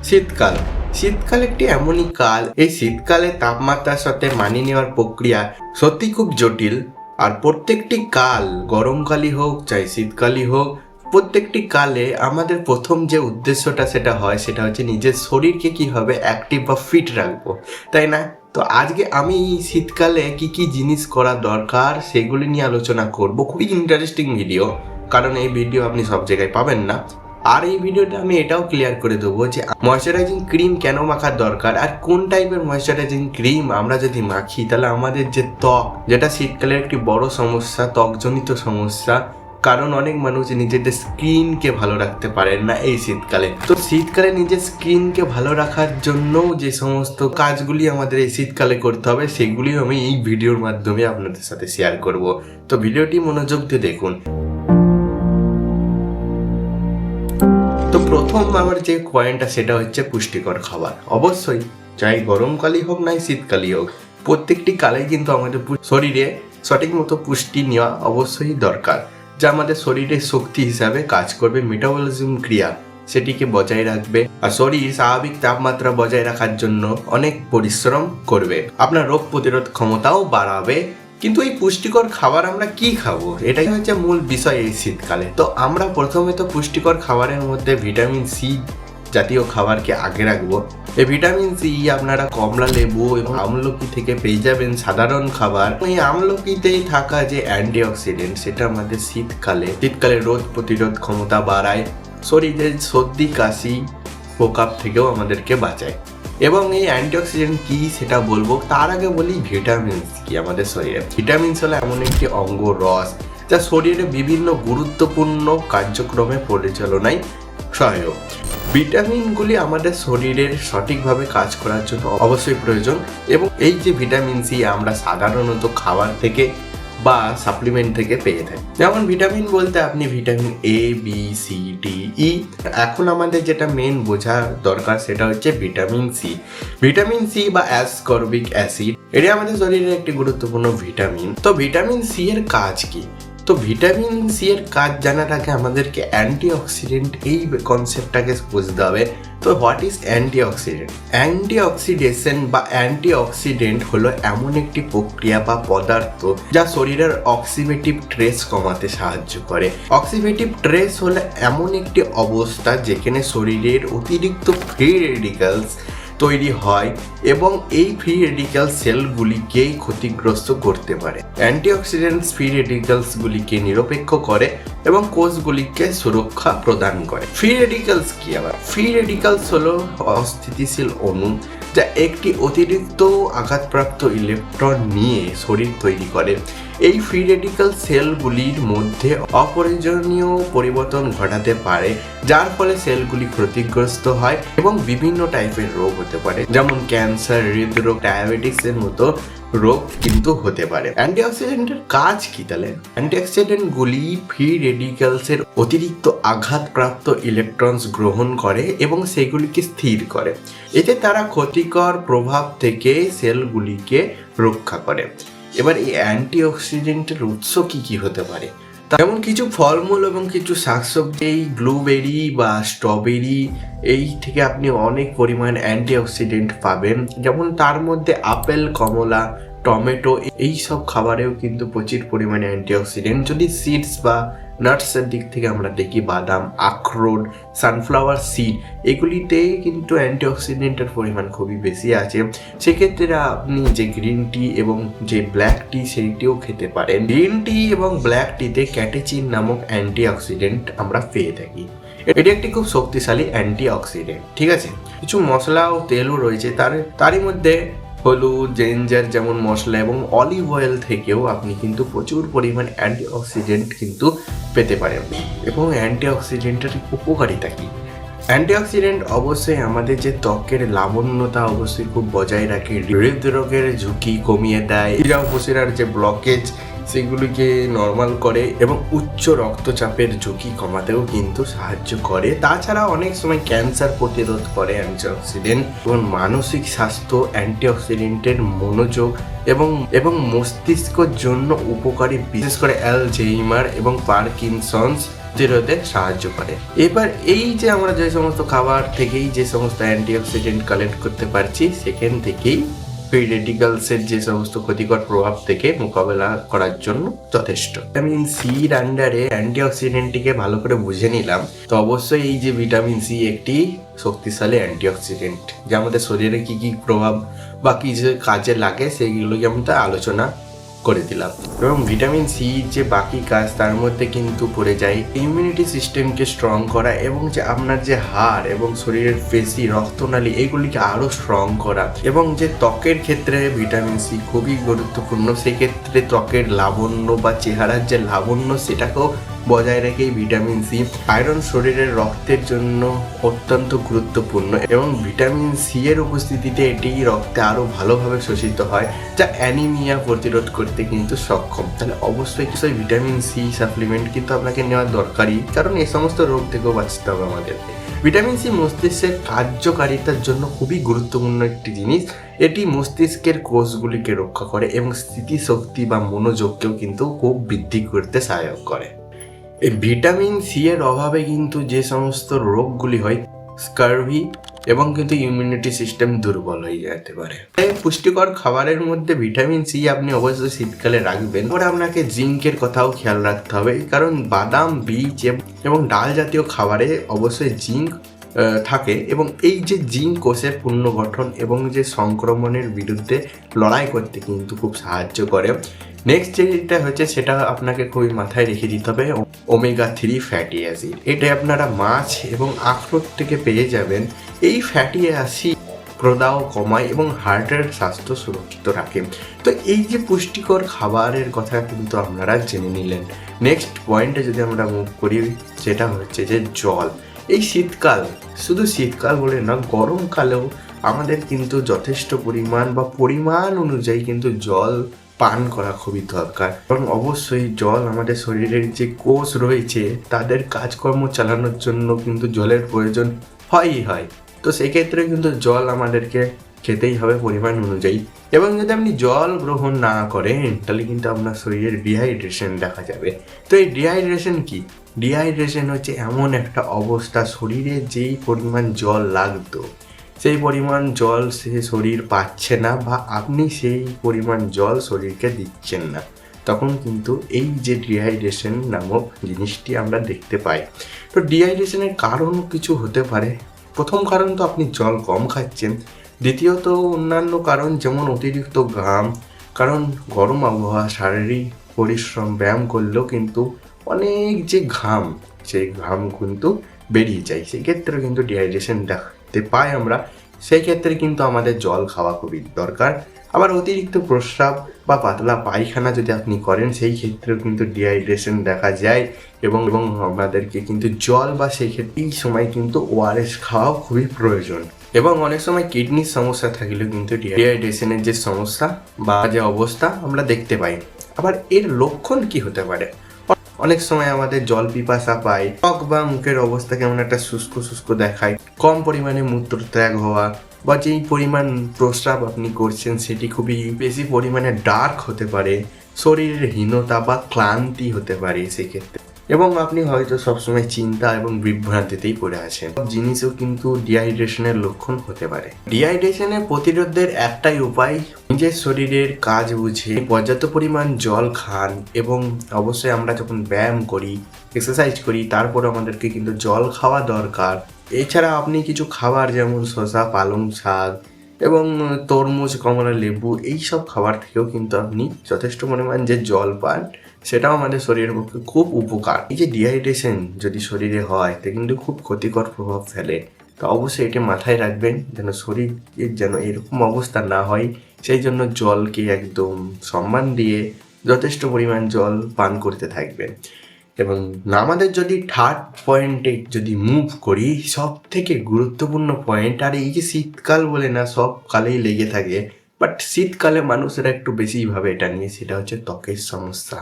শীতকাল শীতকাল একটি এমনই কাল, এই শীতকালে তাপমাত্রার সাথে মানিয়ে নেওয়ার প্রক্রিয়া সত্যি খুব জটিল। আর প্রত্যেকটি কাল, গরমকালই হোক চাই শীতকালই হোক, প্রত্যেকটি কালে আমাদের প্রথম যে উদ্দেশ্যটা সেটা হয়, সেটা হচ্ছে নিজের শরীরকে কীভাবে অ্যাক্টিভ বা ফিট রাখবো, তাই না? তো আজকে আমি শীতকালে কি কি জিনিস করা দরকার সেগুলি নিয়ে আলোচনা করব। খুবই ইন্টারেস্টিং ভিডিও, কারণ এই ভিডিও আপনি সব জায়গায় পাবেন না। আর এই ভিডিওটা আমি এটাও ক্লিয়ার করে দেবো যে ময়শ্চারাইজিং ক্রিম কেন মাখার দরকার, আর কোন টাইপের ময়শ্চারাইজিং ক্রিম আমরা যদি মাখি তাহলে আমাদের যে ত্বক, যেটা শীতকালের একটি বড় সমস্যা, ত্বকজনিত সমস্যা, কারণ অনেক মানুষ নিজেদের স্কিনকে ভালো রাখতে পারেন না এই শীতকালে। তো শীতকালে নিজের স্কিনকে ভালো রাখার জন্য যে সমস্ত কাজগুলি আমাদের এই শীতকালে করতে হবে, সেগুলিও আমি এই ভিডিওর মাধ্যমে আপনাদের সাথে শেয়ার করব। তো ভিডিওটি মনোযোগ দিয়ে দেখুন। তো প্রথম আমার যে পয়েন্টটা সেটা হচ্ছে পুষ্টিকর খাবার। অবশ্যই চাই গরমকালই হোক নাই শীতকালই হোক, প্রত্যেকটি কালেই কিন্তু আমাদের শরীরে সঠিক মতো পুষ্টি নেওয়া অবশ্যই দরকার, যা আমাদের শরীরের শক্তি হিসাবে কাজ করবে, মেটাবলিজম ক্রিয়া সেটিকে বজায় রাখবে, আর শরীর স্বাভাবিক তাপমাত্রা বজায় রাখার জন্য অনেক পরিশ্রম করবে, আপনার রোগ প্রতিরোধ ক্ষমতাও বাড়াবে। কিন্তু এই পুষ্টিকর খাবার আমরা কি খাবো, এটাই হচ্ছে মূল বিষয় এই শীতকালে। তো আমরা প্রথমে তো পুষ্টিকর খাবারের মধ্যে ভিটামিন সি জাতীয় খাবারকে আগে রাখবো। এই ভিটামিন সি আপনারা কমলা লেবু এবং আমলকি থেকে পেয়ে যাবেন সাধারণ খাবার। এই আমলকিতেই থাকা যে অ্যান্টিঅক্সিডেন্ট, সেটা আমাদের শীতকালে রোগ প্রতিরোধ ক্ষমতা বাড়ায়, শরীরের সর্দি কাশি প্রকোপ থেকেও আমাদেরকে বাঁচায়। এবং এই অ্যান্টিঅক্সিডেন্ট কি সেটা বলবো, তার আগে বলি ভিটামিনস কি আমাদের শরীরে। ভিটামিনস হলো এমন একটি অঙ্গ রস যা শরীরে বিভিন্ন গুরুত্বপূর্ণ কার্যক্রমে পরিচালনায় সহায়ক। ভিটামিনগুলি আমাদের শরীরের সঠিকভাবে কাজ করার জন্য অবশ্যই প্রয়োজন, এবং এই যে ভিটামিন সি আমরা সাধারণত খাবার থেকে বা সাপ্লিমেন্ট থেকে পেয়ে থাকি। যেমন ভিটামিন বলতে আপনি vitamin A, B, C, D, E. এখন আমাদের যেটা মেন বোঝা দরকার সেটা হচ্ছে ভিটামিন সি। ভিটামিন সি বা অ্যাসকর্বিক অ্যাসিড, এটা আমাদের শরীরের একটি গুরুত্বপূর্ণ ভিটামিন। তো ভিটামিন সি এর কাজ কি? তো ভিটামিন সি এর কাজ জানার আগে আমাদেরকে অ্যান্টিঅক্সিডেন্ট এই কনসেপ্টটাকে বুঝতে হবে। তো হোয়াট ইজ অ্যান্টিঅক্সিডেন্ট? অ্যান্টিঅক্সিডেশন বা অ্যান্টিঅক্সিডেন্ট হলো এমন একটি প্রক্রিয়া বা পদার্থ যা শরীরের অক্সিডেটিভ স্ট্রেস কমাতে সাহায্য করে। অক্সিডেটিভ স্ট্রেস হলো এমন একটি অবস্থা যেখানে শরীরের অতিরিক্ত ফ্রি রেডিক্যালস তৈরি হয় এবং এই ফ্রি রেডিক্যাল সেলগুলিকে ক্ষতিগ্রস্ত করতে পারে। অ্যান্টিঅক্সিডেন্টস ফ্রি রেডিক্যালসগুলিকে নিরপেক্ষ করে এবং কোষগুলিকে সুরক্ষা প্রদান করে। ফ্রি রেডিক্যালস কি আবার? ফ্রি রেডিক্যালস হলো অস্থিতিশীল অণু যা একটি অতিরিক্ত আঘাতপ্রাপ্ত ইলেকট্রন নিয়ে শরীর তৈরি করে। এই ফ্রি রেডিক্যাল সেলগুলির মধ্যে অপ্রয়োজনীয় পরিবর্তন ঘটাতে পারে, যার ফলে সেলগুলি ক্ষতিগ্রস্ত হয় এবং বিভিন্ন টাইপের রোগ হতে পারে, যেমন ক্যান্সার, হৃদরোগ, ডায়াবেটিসের মতো রোগ কিন্তু হতে পারে। অ্যান্টিঅক্সিডেন্টের কাজ কি তাহলে? অ্যান্টিঅক্সিডেন্টগুলি ফ্রি রেডিক্যালসের অতিরিক্ত আঘাতপ্রাপ্ত ইলেকট্রনস গ্রহণ করে এবং সেগুলিকে স্থির করে। এতে তারা ক্ষতিকর প্রভাব থেকে সেলগুলিকে রক্ষা করে। এবার এই অ্যান্টিঅক্সিডেন্টের উৎস কি কি হতে পারে? যেমন কিছু ফলমূল এবং কিছু শাকসবজি, এই ব্লুবেরি বা স্ট্রবেরি, এই থেকে আপনি অনেক পরিমাণ অ্যান্টিঅক্সিডেন্ট পাবেন। যেমন তার মধ্যে আপেল, কমলা, টমেটো, এই সব খাবারেও কিন্তু প্রচুর পরিমাণে অ্যান্টিঅক্সিডেন্ট। যদি সিডস বা নাটসের দিক থেকে আমরা দেখি, বাদাম, আখরোট, সানফ্লাওয়ার সিড, এগুলিতে কিন্তু অ্যান্টিঅক্সিডেন্টের পরিমাণ খুবই বেশি আছে। সেক্ষেত্রে আপনি যে গ্রিন টি এবং যে ব্ল্যাক টি, সেইটিও খেতে পারেন। গ্রিন টি এবং ব্ল্যাক টিতে ক্যাটেচিন নামক অ্যান্টিঅক্সিডেন্ট আমরা পেয়ে থাকি। এটি একটি খুব শক্তিশালী অ্যান্টিঅক্সিডেন্ট, ঠিক আছে। কিছু মশলা ও তেলও রয়েছে, তারই মধ্যে হলুদ, জিঞ্জার যেমন মশলা এবং অলিভ অয়েল থেকেও আপনি কিন্তু প্রচুর পরিমাণ অ্যান্টিঅক্সিডেন্ট কিন্তু পেতে পারেন। এবং অ্যান্টিঅক্সিডেন্টের উপকারিতা কি? অ্যান্টিঅক্সিডেন্ট অবশ্যই আমাদের যে ত্বকের লাবণ্যতা অবশ্যই খুব বজায় রাখে, হৃদরোগের ঝুঁকি কমিয়ে দেয়, শিরা উপশিরার যে ব্লকেজ সেগুলিকে নর্মাল করে এবং উচ্চ রক্তচাপের ঝুঁকি কমাতেও কিন্তু সাহায্য করে। তাছাড়া অনেক সময় ক্যান্সার প্রতিরোধ করে অ্যান্টিঅক্সিডেন্ট। এবং মানসিক স্বাস্থ্য, অ্যান্টিঅক্সিডেন্টের মনোযোগ এবং মস্তিষ্কের জন্য উপকারী, বিশেষ করে অ্যালঝেইমার এবং পার্কিনসন্স প্রতিরোধে সাহায্য করে। এবার এই যে আমরা যে সমস্ত খাবার থেকেই যে সমস্ত অ্যান্টিঅক্সিডেন্ট কালেক্ট করতে পারছি, সেখান থেকেই ফ্রি রেডিক্যালসের যে সমস্ত ক্ষতিকর প্রভাব থেকে মোকাবেলা করার জন্য যথেষ্ট। ভিটামিন সির আন্ডারে অ্যান্টিঅক্সিডেন্টটিকে ভালো করে বুঝে নিলাম। তো অবশ্যই এই যে ভিটামিন সি একটি শক্তিশালী অ্যান্টিঅক্সিডেন্ট, যা আমাদের শরীরে কি কি প্রভাব বা কি যে কাজে লাগে সেইগুলোকে আমরা আলোচনা করে দিলাম। এবং ভিটামিন সি যে বাকি কাজ তার মধ্যে কিন্তু পড়ে যায় ইমিউনিটি সিস্টেমকে স্ট্রং করা, এবং যে আপনার যে হাড় এবং শরীরের পেশি, রক্তনালী এগুলিকে আরো স্ট্রং করা। এবং যে ত্বকের ক্ষেত্রে ভিটামিন সি খুবই গুরুত্বপূর্ণ, সেক্ষেত্রে ত্বকের লাবণ্য বা চেহারার যে লাবণ্য সেটাকেও বজায় রেখে ভিটামিন সি। আয়রন শরীরের রক্তের জন্য অত্যন্ত গুরুত্বপূর্ণ, এবং ভিটামিন সি এর উপস্থিতিতে এটি রক্তে আরো ভালোভাবে শোষিত হয়, যা অ্যানিমিয়া প্রতিরোধ করতে কিন্তু সক্ষম। তাহলে অবশ্যই ভিটামিন সি সাপ্লিমেন্ট কিন্তু আপনাকে নেওয়া দরকারই, কারণ এই সমস্ত রোগ থেকেও বাঁচতে হবে আমাদেরকে। ভিটামিন সি মস্তিষ্কের কার্যকারিতার জন্য খুবই গুরুত্বপূর্ণ একটি জিনিস। এটি মস্তিষ্কের কোষগুলিকে রক্ষা করে এবং স্মৃতিশক্তি বা মনোযোগকেও কিন্তু খুব বৃদ্ধি করতে সহায়ক করে। এই ভিটামিন সি এর অভাবে কিন্তু যে সমস্ত রোগগুলি হয়, স্কারভি এবং কিন্তু ইমিউনিটি সিস্টেম দুর্বল হয়ে যেতে পারে। তাই পুষ্টিকর খাবারের মধ্যে ভিটামিন সি আপনি অবশ্যই শীতকালে রাখবেন। পরে আপনাকে জিঙ্কের কথাও খেয়াল রাখতে হবে, কারণ বাদাম, বীজ এবং ডাল জাতীয় খাবারে অবশ্যই জিঙ্ক থাকে, এবং এই যে জিঙ্ক কোষের পুনর্গঠন এবং যে সংক্রমণের বিরুদ্ধে লড়াই করতে কিন্তু খুব সাহায্য করে। নেক্সট যেটা হচ্ছে সেটা আপনাকে খুবই মাথায় রেখে দিতে হবে ওমেগা 3 ফ্যাটি অ্যাসিড। এটা আপনারা মাছ এবং আখরোট থেকে পেয়ে যাবেন। এই ফ্যাটি অ্যাসিড প্রদাহ কমায় এবং হার্টের স্বাস্থ্য সুরক্ষিত রাখে। তো এই যে পুষ্টিকর খাবারের কথা কিন্তু আপনারা জেনে নিলেন। নেক্সট পয়েন্টে যদি আমরা মুভ করি, সেটা হচ্ছে যে জল। এই শীতকাল, শুধু শীতকাল বলে না, গরমকালেও আমাদের কিন্তু যথেষ্ট পরিমাণ অনুযায়ী কিন্তু জল পান করা খুবই দরকার। এবং অবশ্যই জল আমাদের শরীরের যে কোষ রয়েছে তাদের কাজকর্ম চালানোর জন্য কিন্তু জলের প্রয়োজন হয়। তো সেক্ষেত্রে কিন্তু জল আমাদেরকে খেতেই হবে পরিমাণ অনুযায়ী। এবং যদি আপনি জল গ্রহণ না করেন তাহলে কিন্তু আপনার শরীরের ডিহাইড্রেশন দেখা যাবে। তো এই ডিহাইড্রেশন কি? ডিহাইড্রেশন হচ্ছে এমন একটা অবস্থা, শরীরে যেই পরিমাণ জল লাগতো সেই পরিমাণ জল সে শরীর পাচ্ছে না, বা আপনি সেই পরিমাণ জল শরীরকে দিচ্ছেন না, তখন কিন্তু এই যে ডিহাইড্রেশন নামক জিনিসটি আমরা দেখতে পাই। তো ডিহাইড্রেশনের কারণ কিছু হতে পারে। প্রথম কারণ তো আপনি জল কম খাচ্ছেন। দ্বিতীয়ত অন্যান্য কারণ, যেমন অতিরিক্ত ঘাম, কারণ গরম আবহাওয়া, শারীরিক পরিশ্রম, ব্যায়াম করলেও কিন্তু অনেক যে ঘাম, সেই ঘাম কিন্তু বেরিয়ে যায়, সেক্ষেত্রে কিন্তু ডিহাইড্রেশন দেখতে পাই আমরা। সেই ক্ষেত্রে কিন্তু আমাদের জল খাওয়া খুবই দরকার। আবার অতিরিক্ত প্রস্রাব বা পাতলা পায়খানা যদি আপনি করেন, সেই ক্ষেত্রেও কিন্তু ডিহাইড্রেশন দেখা যায়, এবং আমাদেরকে কিন্তু জল বা সেই ক্ষেত্রে এই সময় কিন্তু ওআরএস খাওয়াও খুবই প্রয়োজন। এবং অনেক সময় কিডনির সমস্যা থাকলেও কিন্তু ডিহাইড্রেশনের যে সমস্যা বা যে অবস্থা আমরা দেখতে পাই। আবার এর লক্ষণ কি হতে পারে? অনেক সময় আমাদের জল পিপাসা পায়, ত্বক বা মুখের অবস্থা কেমন একটা শুষ্ক দেখায়, কম পরিমাণে মূত্রত্যাগ হওয়া, বা যেই পরিমাণ প্রস্রাব আপনি করছেন সেটি খুবই বেশি পরিমাণে ডার্ক হতে পারে, শরীরের হীনতা বা ক্লান্তি হতে পারে সেক্ষেত্রে, এবং আপনি হয়তো সবসময় চিন্তা এবং বিভ্রান্তিতেই পড়ে আছেন। সব জিনিসও কিন্তু ডিহাইড্রেশনের লক্ষণ হতে পারে। ডিহাইড্রেশনের প্রতিরোধের একটাই উপায়, নিজের শরীরের কাজ বুঝে পর্যাপ্ত পরিমাণ জল খান। এবং অবশ্যই আমরা যখন ব্যায়াম করি, এক্সারসাইজ করি, তারপর আমাদেরকে কিন্তু জল খাওয়া দরকার। এছাড়া আপনি কিছু খাবার যেমন শসা, পালং শাক এবং তরমুজ, কমলা লেবু, এইসব খাবার থেকেও কিন্তু আপনি যথেষ্ট পরিমাণ যে জল পান, সেটাও আমাদের শরীরের পক্ষে খুব উপকার। এই যে ডিহাইড্রেশন যদি শরীরে হয় তা কিন্তু খুব ক্ষতিকর প্রভাব ফেলে। তো অবশ্যই এটা মাথায় রাখবেন যেন শরীরের যেন এরকম অবস্থা না হয়। সেই জন্য জলকে একদম সম্মান দিয়ে যথেষ্ট পরিমাণ জল পান করতে থাকবেন। এবং আমাদের যদি থার্ড পয়েন্টে যদি মুভ করি, সব থেকে গুরুত্বপূর্ণ পয়েন্ট, আর এই যে শীতকাল বলে না, সব কালেই লেগে থাকে, বাট শীতকালে মানুষেরা একটু বেশিই ভাবে এটা নিয়ে, সেটা হচ্ছে ত্বকের সমস্যা।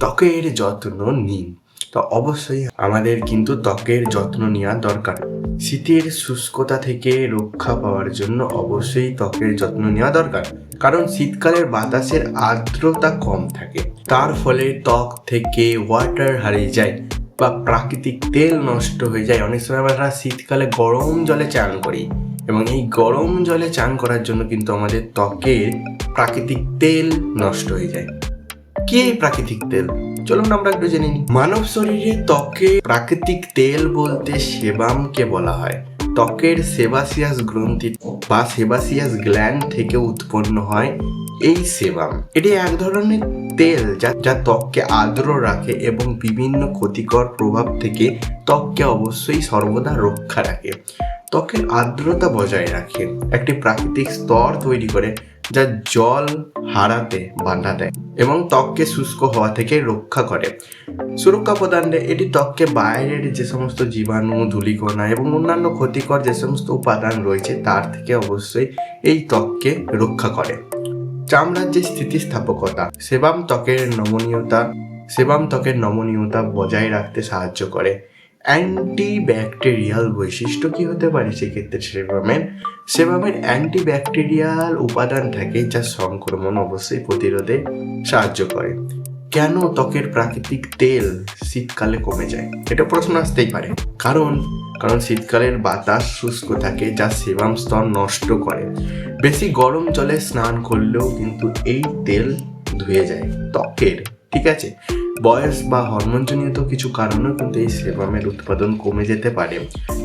ত্বকের যত্ন নিন। তো অবশ্যই আমাদের কিন্তু ত্বকের যত্ন নেওয়া দরকার। শীতের শুষ্কতা থেকে রক্ষা পাওয়ার জন্য অবশ্যই ত্বকের যত্ন নেওয়া দরকার, কারণ শীতকালের বাতাসের আর্দ্রতা কম থাকে, তার ফলে ত্বক থেকে ওয়াটার হারিয়ে যায়। বা প্রাকৃতিক তেল নষ্ট হয়ে যায়। অনেক সময় আমরা শীতকালে গরম জলে চান করি এবং এই গরম জলে চান করার জন্য কিন্তু আমাদের ত্বকের প্রাকৃতিক তেল নষ্ট হয়ে যায়। কি এই প্রাকৃতিক তেল? চলুন আমরা একটু জেনে নিই। মানব শরীরে ত্বকে প্রাকৃতিক তেল বলতে সেবামকে বলা হয়। ত্বকের সেবাসিয়াস গ্রন্থি বা সেবাসিয়াস গ্ল্যান্ড থেকে উৎপন্ন হয় এই সেবাম। এটি এক ধরনের তেল যা ত্বককে আর্দ্র রাখে এবং বিভিন্ন ক্ষতিকর প্রভাব থেকে ত্বককে অবশ্যই সর্বদা রক্ষা রাখে। ত্বকের আর্দ্রতা বজায় রাখে, একটি প্রাকৃতিক স্তর তৈরি করে যা জল হারাতে বাধা দেয় এবং ত্বককে শুষ্ক হওয়া থেকে রক্ষা করে। সুরক্ষা প্রদানে এটি ত্বককে বাইরের যে সমস্ত জীবাণু, ধূলিকণা এবং অন্যান্য ক্ষতিকর যে সমস্ত উপাদান রয়েছে তার থেকে অবশ্যই এই ত্বককে রক্ষা করে। চামড়ার যে স্থিতিস্থাপকতা, সেবাম ত্বকের নমনীয়তা বজায় রাখতে সাহায্য করে। অ্যান্টিব্যাকটেরিয়াল বৈশিষ্ট্য কি হতে পারে সেক্ষেত্রে? সেবামের অ্যান্টিব্যাকটেরিয়াল উপাদান থাকে যা সংক্রমণ অবশ্যই প্রতিরোধে সাহায্য করে। কেন ত্বকের প্রাকৃতিক তেল শীতকালে কমে যায়? এটা প্রশ্ন আসতেই পারে। কারণ শীতকালের বাতাস শুষ্ক থাকে যা সেবাম স্তর নষ্ট করে। বেশি গরম জলে স্নান করলেও কিন্তু এই তেল ধুয়ে যায় ত্বকের, ঠিক আছে? বয়স বা হরমোনজনিত কিছু কারণেও কিন্তু এই সেবামের উৎপাদন কমে যেতে পারে।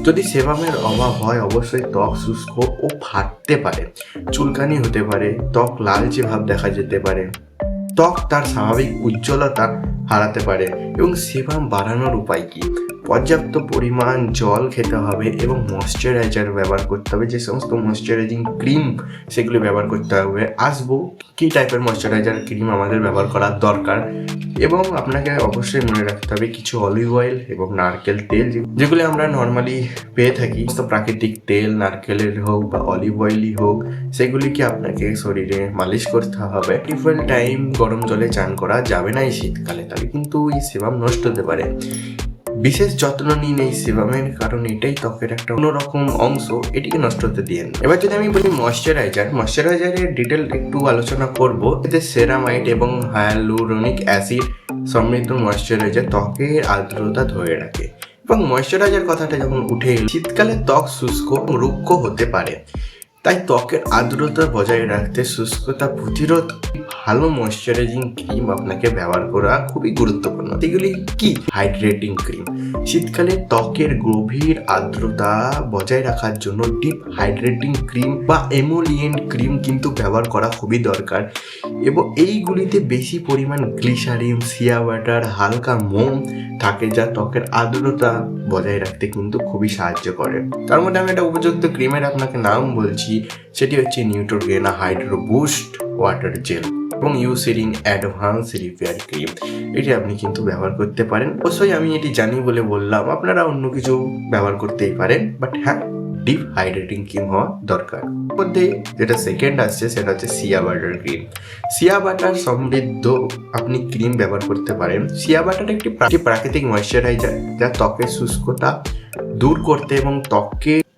যদি সেবামের অভাব হয় অবশ্যই ত্বক শুষ্ক ও ফাটতে পারে, চুলকানি হতে পারে, ত্বক লালচে ভাব দেখা যেতে পারে, ত্বক তার স্বাভাবিক উজ্জ্বলতা হারাতে পারে। এবং সেবাম বাড়ানোর উপায় কি? পর্যাপ্ত পরিমাণ জল খেতে হবে এবং ময়শ্চারাইজার ব্যবহার করতে হবে। যে সমস্ত ময়শ্চারাইজিং ক্রিম সেগুলি ব্যবহার করতে হবে। আসবো কী টাইপের ময়শ্চারাইজার ক্রিম আমাদের ব্যবহার করার দরকার, এবং আপনাকে অবশ্যই মনে রাখতে হবে কিছু অলিভ অয়েল এবং নারকেল তেল যেগুলি আমরা নর্মালি পেয়ে থাকি। সমস্ত প্রাকৃতিক তেল, নারকেলের হোক বা অলিভ অয়েলই হোক, সেগুলিকে আপনাকে শরীরে মালিশ করতে হবে। ডিফারেন্ট টাইম গরম জলে চান করা যাবে না এই শীতকালে, তাহলে কিন্তু এই সেবাম নষ্ট হতে পারে। বিশেষ যত্ন নিন এই সেবামের, কারণ এটাই ত্বকের একটা অন্যরকম অংশ, এটিকে নষ্ট হতে দিন। এবার যদি আমি বলি ময়শ্চারাইজারের ডিটেল একটু আলোচনা করব। এতে সেরামাইড এবং হায়ালুরোনিক অ্যাসিড সমৃদ্ধ ময়শ্চারাইজার ত্বকের আর্দ্রতা ধরে রাখে। এবং ময়শ্চারাইজার কথাটা যখন উঠে এলো, শীতকালে ত্বক শুষ্ক রুক্ষ হতে পারে, তাই ত্বকের আর্দ্রতা বজায় রাখতে শুষ্কতা প্রতিরোধ ভালো ময়শ্চারাইজিং ক্রিম আপনাকে ব্যবহার করা খুবই গুরুত্বপূর্ণ। এগুলি কি? Hydrating cream. শীতকালে ত্বকের গভীর আর্দ্রতা বজায় রাখার জন্য ডিপ হাইড্রেটিং ক্রিম বা এমোলিয়েন্ট ক্রিম কিন্তু ব্যবহার করা খুবই দরকার। এবং এইগুলিতে বেশি পরিমাণ গ্লিসারিন, শিয়া বাটার, হালকা মোম থাকে যা ত্বকের আর্দ্রতা বজায় রাখতে কিন্তু খুবই সাহায্য করে। তার মধ্যে আমি একটা উপযুক্ত ক্রিমের আপনাকে নাম বলছি, সেটি হচ্ছে নিউট্রোগেনা হাইড্রো বুস্ট ওয়াটার জেল এবং ইউসেরিন অ্যাডভান্স রিপেয়ার ক্রিম। এটি আপনি কিন্তু ব্যবহার করতে পারেন। অবশ্যই আমি এটি জানি বলে বললাম, আপনারা অন্য কিছু ব্যবহার করতেই পারেন, বাট হ্যাঁ, ডিপ হাইড্রেটিং ক্রিম হওয়া দরকার। মধ্যে যেটা সেকেন্ড আসছে সেটা হচ্ছে shea butter cream. Shea butter সমৃদ্ধ আপনি ক্রিম ব্যবহার করতে পারেন। শিয়া বাটার একটি প্রাকৃতিক ময়শ্চারাইজার যা ত্বকের শুষ্কতা দূর করতে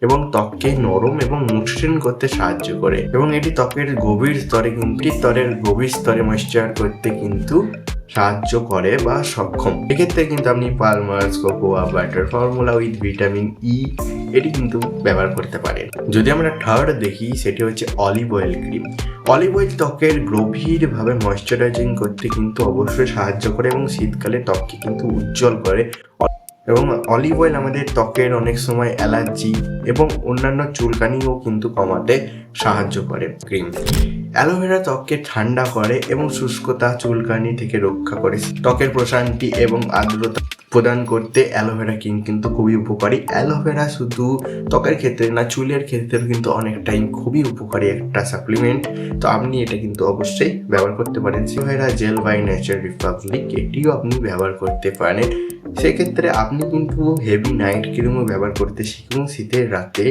এবং ত্বককে নরম এবং মসৃণ করতে সাহায্য করে। এবং এটি ত্বকের গভীর স্তরে ময়শ্চার করতে কিন্তু সাহায্য করে বা সক্ষম। এক্ষেত্রে কিন্তু আপনি পালমার্স, cocoa butter formula with vitamin E এটি কিন্তু ব্যবহার করতে পারেন। যদি আমরা থার্ড দেখি, সেটি হচ্ছে olive oil cream. Olive oil ত্বকের গভীরভাবে ময়শ্চারাইজিং করতে কিন্তু অবশ্যই সাহায্য করে এবং শীতকালে ত্বককে কিন্তু উজ্জ্বল করে। এবং অলিভ অয়েল আমাদের ত্বকের অনেক সময় অ্যালার্জি এবং অন্যান্য চুলকানিও কিন্তু কমাতে সাহায্য করে। ক্রিম অ্যালোভেরা ত্বককে ঠান্ডা করে এবং শুষ্কতা, চুলকানি থেকে রক্ষা করে। ত্বকের প্রশান্তি এবং আর্দ্রতা প্রদান করতে অ্যালোভেরা ক্রিম কিন্তু খুবই উপকারী। অ্যালোভেরা শুধু ত্বকের ক্ষেত্রে না, চুলের ক্ষেত্রেও কিন্তু অনেকটাই খুবই উপকারী একটা সাপ্লিমেন্ট। তো আপনি এটা কিন্তু অবশ্যই ব্যবহার করতে পারেন। Aloe vera gel by Nature Republic, এটিও আপনি ব্যবহার করতে পারেন। সেক্ষেত্রে আপনি কিন্তু হেভি নাইট ক্রিমও ব্যবহার করতে শিখুন। শীতের রাতে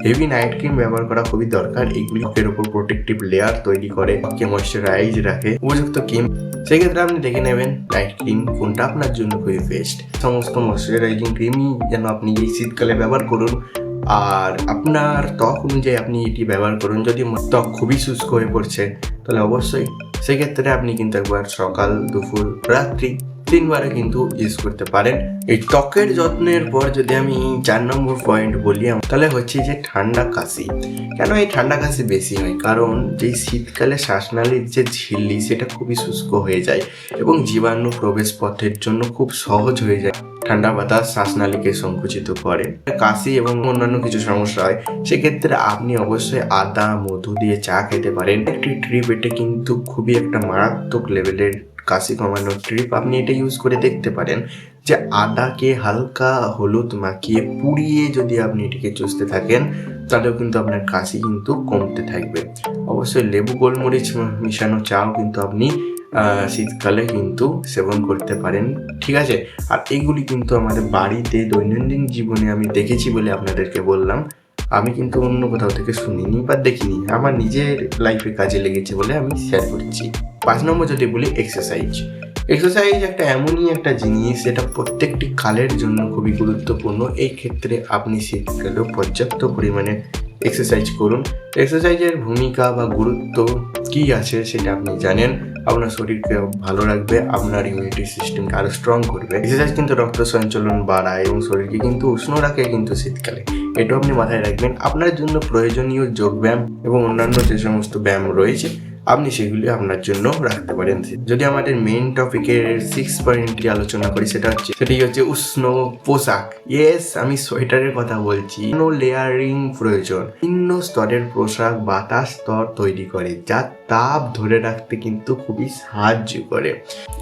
হেভি নাইট ক্রিম ব্যবহার করা খুবই দরকার। এগুলি ত্বকের উপর প্রোটেক্টিভ লেয়ার তৈরি করে, ত্বককে ময়শ্চারাইজ রাখে। উপযুক্ত ক্রিম সেক্ষেত্রে আপনি দেখে নেবেন নাইট ক্রিম কোনটা আপনার জন্য খুবই বেস্ট। সমস্ত ময়শ্চারাইজিং ক্রিমই যেন আপনি এই শীতকালে ব্যবহার করুন, আর আপনার ত্বক অনুযায়ী আপনি এটি ব্যবহার করুন। যদি ত্বক খুবই শুষ্ক হয়ে পড়ছে তাহলে অবশ্যই সেক্ষেত্রে আপনি কিন্তু একবার সকাল, দুপুর, রাত্রি 3বারে কিন্তু ইউজ করতে পারেন। এই ত্বকের যত্নের পর যদি আমি 4 নম্বর পয়েন্ট বলি তাহলে হচ্ছে যে ঠান্ডা কাশি। কেন এই ঠান্ডা কাশি বেশি হয়? কারণ যে শীতকালে শ্বাসনালীর যে ঝিল্লি সেটা খুবই শুষ্ক হয়ে যায় এবং জীবাণু প্রবেশ পথের জন্য খুব সহজ হয়ে যায়। ঠান্ডা বাতাস শ্বাসনালীকে সংকুচিত করে, কাশি এবং অন্যান্য কিছু সমস্যা হয়। সেক্ষেত্রে আপনি অবশ্যই আদা মধু দিয়ে চা খেতে পারেন। একটি ট্রিপ, এটা কিন্তু খুবই একটা মারাত্মক লেভেলের কাশি কমানোর ট্রিপ। আপনি এটা ইউজ করে দেখতে পারেন যে আদাকে হালকা হলুদ মাখিয়ে পুড়িয়ে যদি আপনি এটিকে চুষতে থাকেন তাহলেও কিন্তু আপনার কাশি কিন্তু কমতে থাকবে। অবশ্যই লেবু গোলমরিচ মিশানো চাও কিন্তু আপনি শীতকালে কিন্তু সেবন করতে পারেন, ঠিক আছে? আর এইগুলি কিন্তু আমাদের বাড়িতে দৈনন্দিন জীবনে আমি দেখেছি বলে আপনাদেরকে বললাম। আমি কিন্তু অন্য কোথাও থেকে শুনিনি বা দেখিনি, আমার নিজের লাইফে কাজে লেগেছে বলে আমি শেয়ার করছি। 5 নম্বর যদি বলি এক্সারসাইজ একটা এমনই একটা জিনিস, এটা প্রত্যেকটি কালের জন্য খুবই গুরুত্বপূর্ণ। এই ক্ষেত্রে আপনি শীতকালেও পর্যাপ্ত পরিমাণে এক্সারসাইজ করুন। এক্সারসাইজের ভূমিকা বা গুরুত্ব কি আছে সেটা আপনি জানেন। আপনার শরীরকে ভালো রাখবে, আপনার ইমিউনিটি সিস্টেমকে আরো স্ট্রং করবে। এক্সারসাইজ কিন্তু রক্ত সঞ্চালন বাড়ায় এবং শরীরকে কিন্তু উষ্ণ রাখে কিন্তু শীতকালে। এটাও আপনি মাথায় রাখবেন। আপনার জন্য প্রয়োজনীয় যোগব্যায়াম এবং অন্যান্য যে সমস্ত ব্যায়াম রয়েছে আপনি সেগুলি আপনার জন্য রাখতে পারেন। যদি আমাদের মেইন টপিকের 6 পয়েন্টটি আলোচনা করি সেটাই হচ্ছে উষ্ণ পোশাক। ইয়েস, আমি সোয়েটারের কথা বলছি। লেয়ারিং প্রয়োজন। ভিন্ন স্তরের পোশাক বাতাস স্তর তৈরি করে যা তাপ ধরে রাখতে কিন্তু খুবই সাহায্য করে।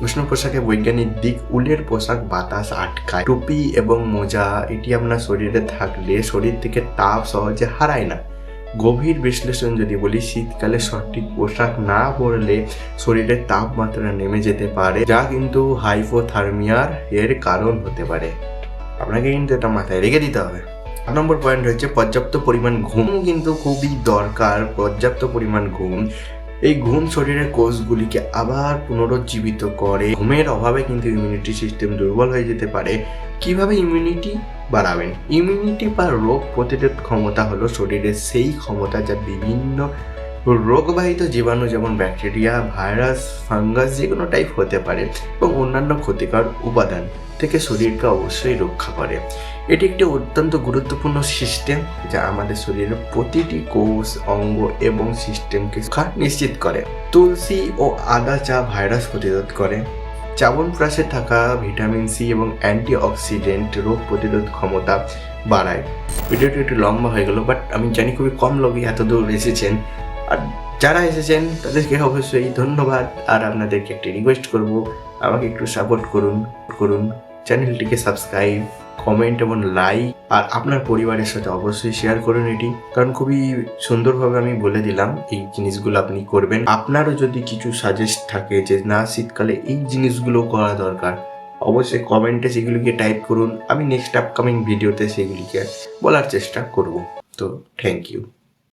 উষ্ণ পোশাকে বৈজ্ঞানিক দিক, উলের পোশাক বাতাস আটকায়। টুপি এবং মোজা এটি আপনার শরীরে থাকলে শরীর থেকে তাপ সহজে হারায় না। গভীর বিশ্লেষণ যদি বলি, শীতকালে সঠিক পোশাক না পরলে শরীরের তাপমাত্রা নেমে যেতে পারে, যা কিন্তু হাইপোথার্মিয়ার এর কারণ হতে পারে। আপনাকে কিন্তু এটা মাথায় রেখে দিতে হবে। 8 নম্বর পয়েন্ট হচ্ছে পর্যাপ্ত পরিমাণ ঘুম কিন্তু খুবই দরকার। পর্যাপ্ত পরিমাণ ঘুম, এই ঘুম শরীরের কোষগুলিকে আবার পুনরুজ্জীবিত করে। ঘুমের অভাবে কিন্তু ইমিউনিটি সিস্টেম দুর্বল হয়ে যেতে পারে। কিভাবে ইমিউনিটি বাড়াবেন? ইমিউনিটি বা রোগ প্রতিরোধ ক্ষমতা হলো শরীরের সেই ক্ষমতা যা বিভিন্ন রোগবাহিত জীবাণু যেমন ব্যাকটেরিয়া, ভাইরাস, ফাঙ্গাস যে কোনো টাইপ হতে পারে এবং অন্যান্য ক্ষতিকর উপাদান থেকে শরীরকে অবশ্যই রক্ষা করে। এটি একটি অত্যন্ত গুরুত্বপূর্ণ সিস্টেম যা আমাদের শরীরের প্রতিটি কোষ, অঙ্গ এবং সিস্টেমকে নিশ্চিত করে। তুলসী ও আদা চা ভাইরাস প্রতিরোধ করে। চ্যবনপ্রাশে থাকা ভিটামিন সি এবং অ্যান্টিঅক্সিডেন্ট রোগ প্রতিরোধ ক্ষমতা বাড়ায়। ভিডিওটি একটু লম্বা হয়ে গেল, বাট আমি জানি খুবই কম লোকই এত দূর এসেছেন। আর যারা এসেছেন তাদেরকে অবশ্যই ধন্যবাদ। আর আপনাদেরকে একটি রিকোয়েস্ট করব, আমাকে একটু সাপোর্ট করুন। চ্যানেলটিকে সাবস্ক্রাইব, কমেন্ট এবং লাইক, আর আপনার পরিবারের সাথে অবশ্যই শেয়ার করুন এটি, কারণ খুবই সুন্দরভাবে আমি বলে দিলাম এই জিনিসগুলো আপনি করবেন। আপনারও যদি কিছু সাজেস্ট থাকে যে না শীতকালে এই জিনিসগুলো করা দরকার, অবশ্যই কমেন্টে সেগুলিকে টাইপ করুন। আমি নেক্সট আপকামিং ভিডিওতে সেগুলিকে বলার চেষ্টা করব। তো থ্যাংক ইউ।